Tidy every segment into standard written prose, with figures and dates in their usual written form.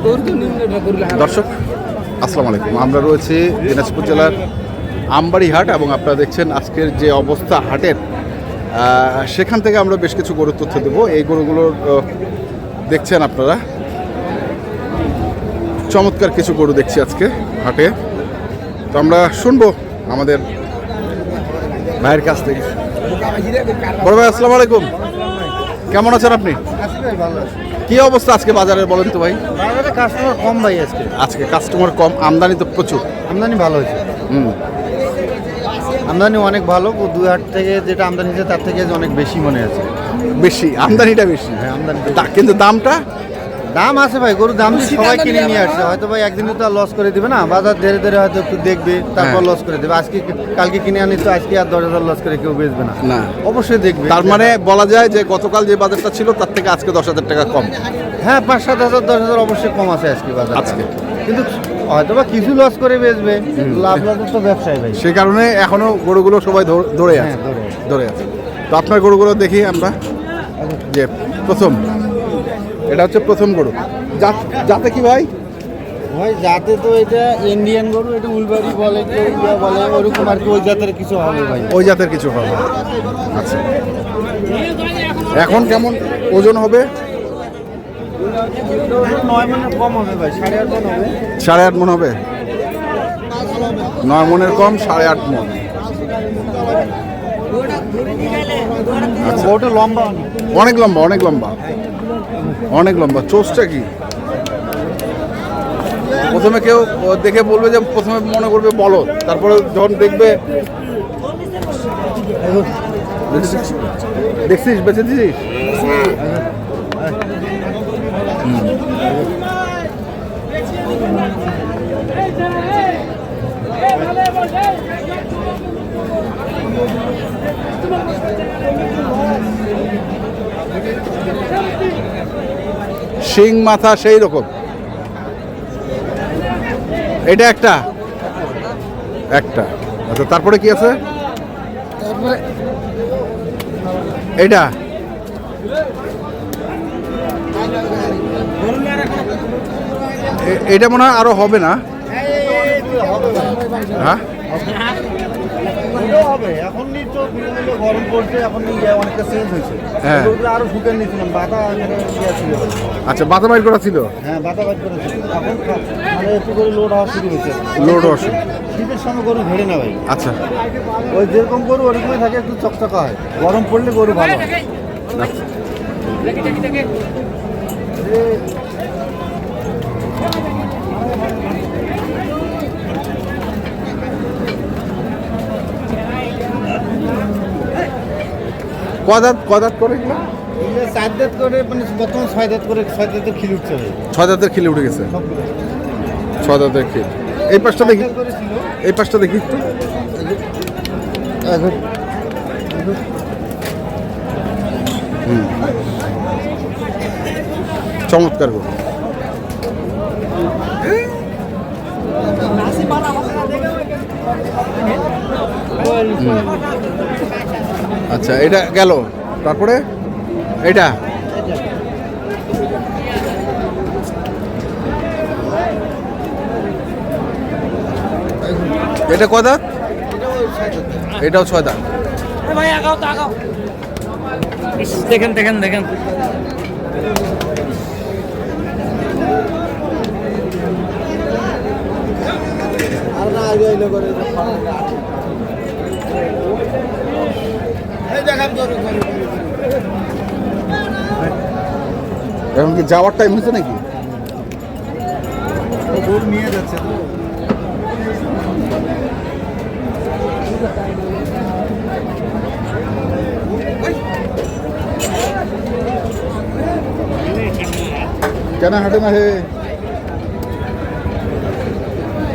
দর্শক আসসালামু আলাইকুম, আমরা রয়েছি দিনাজপুর জেলার আমবাড়ি হাট এবং আপনারা দেখছেন আজকের যে অবস্থা হাটের, সেখান থেকে আমরা বেশ কিছু গরুর তথ্য দেবো। এই গরুগুলোর দেখছেন আপনারা চমৎকার কিছু গরু দেখছি আজকে হাটে। তো আমরা শুনবো আমাদের ভাইয়ের কাছ থেকে। বড় ভাই আসসালামু আলাইকুম, কেমন আছেন আপনি? কি অবস্থা আজকে বাজারে বলেন তো ভাই? বাজারে কাস্টমার কম ভাই আজকে কাস্টমার কম, আমদানি তো প্রচুর। আমদানি ভালো হয়েছে, আমদানি অনেক ভালো। দুই হাট থেকে যেটা আমদানি হয়েছে তার থেকে অনেক বেশি মনে আছে। বেশি আমদানিটা বেশি? হ্যাঁ আমদানি, কিন্তু দামটা দাম আছে ভাই। গরুর দাম দিয়ে সবাই কিনে নিয়ে আসছে। হয়তো ভাই একদিনে তো আর লস করে দিবে না, বাজার ধীরে ধীরে হয়তো একটু দেখবে তারপর লস করে দেবে। আজকে কালকে কিনে আনি তো আজকে আর 10,000 লস করে কেউ বেচবে না, না অবশ্যই দেখবে। তার মানে বলা যায় যে গতকাল যে বাজারটা ছিল তার থেকে আজকে 10,000 টাকা কম। হ্যাঁ 5-7,000 10,000 অবশ্যই কম আছে আজকে বাজার আজকে, কিন্তু হয়তো বা কিছু লস করে বেচবে। লাভ লাভের তো ব্যবসায় ভাই, সেই কারণে এখনো গরুগুলো সবাই ধরে আছে, ধরে আছে। তো আপনার গরুগুলো দেখি আমরা, যে প্রথম এটা হচ্ছে প্রথম গরু। যাতে কি ভাই? ভাই যাতে তো এটা ইন্ডিয়ান গরু, এটা উলবাড়ি বলে কেউ বলে ওরকম আর কি। ওই জাতের কিছু হবে ভাই, ওই জাতের কিছু হবে। আচ্ছা, এখন কেমন ওজন হবে? 9 মনের কম হবে ভাই, 8.5 মন হবে। 8.5 মন হবে? 9 মনের কম 8.5 মন। আচ্ছা, ওটা লম্বা অনেক লম্বা, অনেক লম্বা, অনেক লম্বা। চোষটা কি? প্রথমে কেউ দেখে বলবে যে, প্রথমে মনে করবে বলদ, তারপরে যখন দেখবে দেখছিস বেঁচে দিছিস। শিং মাথা সেই রকম। এটা একটা একটা আচ্ছা, তারপরে কি আছে? এটা এটা মনে হয় আরো হবে না? হ্যাঁ এখন তো গরম পড়ছে, এখন অনেকটা চেঞ্জ হয়েছে। হ্যাঁ আরো শুকান নিয়েছিলাম, বাতা ছিল। আচ্ছা, বাতা বাইর করা ছিল? হ্যাঁ বাতা বাইর করা ছিল। এখন মানে একটু করে লোড হওয়া শুরু হয়েছে। লোড হওয়া শুরু। শীতের সময় গরু ঘেরে না ভাই। আচ্ছা, ওই যেরকম গরু ওরকমই থাকে, একটু চকচকা হয়। গরম পড়লে গরু ভালো হয়। কদাত করে গেল? 4 দাঁত করে, মানে বর্তমান 6 দাঁত করে। 6 দাঁতের খিল উঠছে ভাই। 6 দাঁতের খিলে উঠে গেছে। 6 দাঁতের খিল। এই পাশটা দেখি, এই পাশটা দেখি একটু। চমৎকার গরু। আচ্ছা, এটা গেল, তারপরে এটা এটা কয় দাঁত? এটাও 6 দাঁত। দেখেন দেখেন দেখেন, এখন কি যাওয়ার টাইম হয়েছে নাকি? গরু নিয়ে যাচ্ছে তো। কেন হাঁটে না হে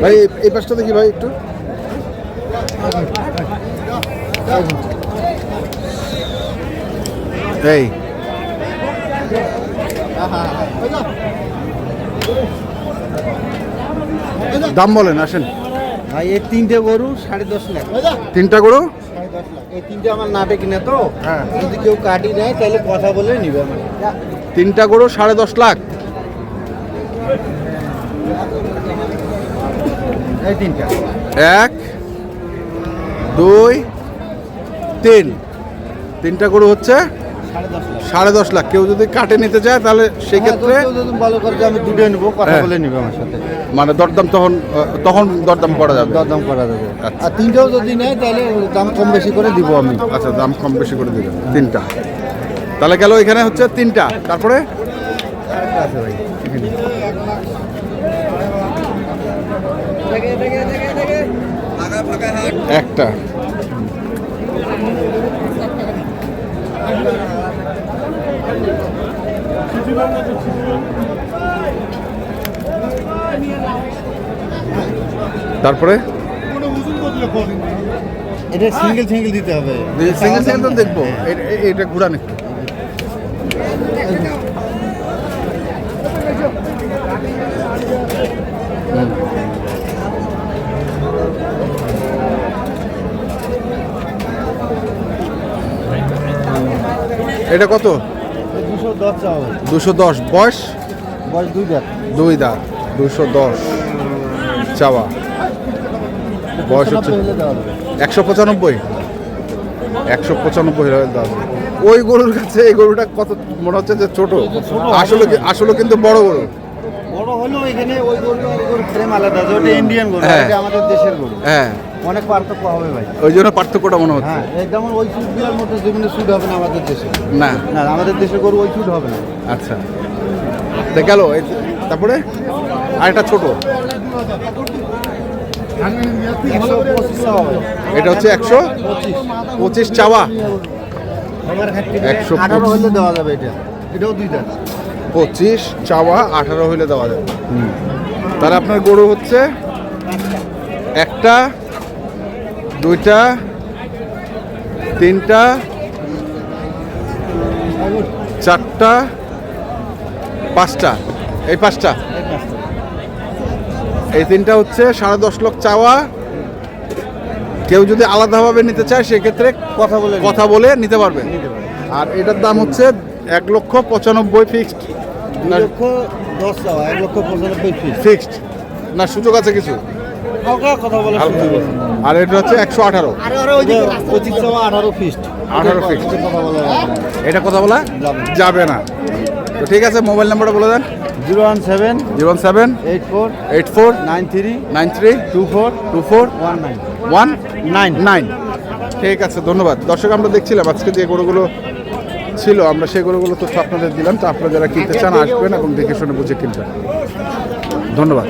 ভাই? এই পাশটা দেখি ভাই একটু। এই দাম বলেন, আসেন ভাই। এই 3টে গরু 10.5 লাখ। 3টা গরু 10.5 লাখ। এই 3টে আমার নাটে কিনে তো। হ্যাঁ, যদি কেউ কাটি নেয় তাহলে কথা বলে নিবে আমার। 3টা গরু 10.5 লাখ। এই তিনটা 1 2 3 তিনটা গরু হচ্ছে 10.5 লাখ। কেউ যদি কাটে নিতে চায় তাহলে সেই ক্ষেত্রে যদি ভালো করে যে আমি দুটো নেবো কথা হ্যাঁ। বলে নিবে আমার সাথে, মানে দরদাম তখন দরদাম করা যাবে। দরদাম করা যাবে। আচ্ছা। আর তিনটাও যদি নেয় তাহলে দাম কম বেশি করে দিব আমি। আচ্ছা, দাম কম বেশি করে দিবেন। তিনটা তাহলে গেল, এখানে হচ্ছে তিনটা। তারপরে আরেকটা আছে ভাই এখানে। একটা তারপরে এটা সিঙ্গেল সিঙ্গেল দিতে হবে। সিঙ্গেল সিঙ্গেল তো দেখবো। এটা ঘুরান একটু। এটা কত? 210 চাওয়া হবে। 210। বয়স? বয়স 2 দাঁত। 2 দাঁত। 210 চাওয়া। বয়স হচ্ছে 195। 195 হলে দাম। ওই গরুর কাছে এই গরুটা কত মনে হচ্ছে যে ছোট, আসলে কিন্তু বড় গরু। বড় হলো এখানে ওই গরু আর এই গরুর ফ্রেম আলাদা, ওটা ইন্ডিয়ান গরু, হ্যাঁ। এটা আমাদের দেশের গরু। হ্যাঁ, অনেক পার্থক্য হবে ভাই। ওই জন্য পার্থক্যটা মনে হচ্ছে। হ্যাঁ, যেমন ওই সুটগুলোর মতো যেগুলো সুট হবে না আমাদের দেশে। না। না, আমাদের দেশের গরু ওই সুট হবে না। আচ্ছা, তা গেল। তারপরে আরেকটা ছোট, 125 চাওয়া হবে। এটা হচ্ছে 125 চাওয়া। 125 18 হলে দেওয়া যাবে এটা। এটাও 2 দাঁত। 25 চাওয়া, 18 হইলে দেওয়া যাবে। তাহলে আপনার গরু হচ্ছে একটা, দুইটা, তিনটা, চারটা, পাঁচটা। এই পাঁচটা, এই তিনটা হচ্ছে 10.5 লাখ চাওয়া। কেউ যদি আলাদাভাবে নিতে চায় সেক্ষেত্রে কথা বলে নিতে পারবে। আর এটার দাম হচ্ছে 1,95,000 ফিক্সড। 2,10,000 চাওয়া, 1,95,000 ফিক্সড না, সুযোগ আছে কিছু? হালকা কথা বলে। হালকা। আর এটা হচ্ছে 118। 25 চাওয়া, 18 ফিক্সড। 18 ফিক্সড। কথা বলা যাবে না। এটা কথা বলা যাবে না। তো ঠিক আছে, মোবাইল নাম্বারটা বলে দেন। 017 07 84 84 93 93 24 24 19। 199। ঠিক আছে, ধন্যবাদ। দর্শক, আমরা দেখছিলাম আজকে যে গরুগুলো ছিল, আমরা সেই গরুগুলো তো আপনাদের দিলাম। তো আপনারা যারা কিনতে চান আসবেন এবং দেখে শুনে বুঝে কিনবেন। ধন্যবাদ।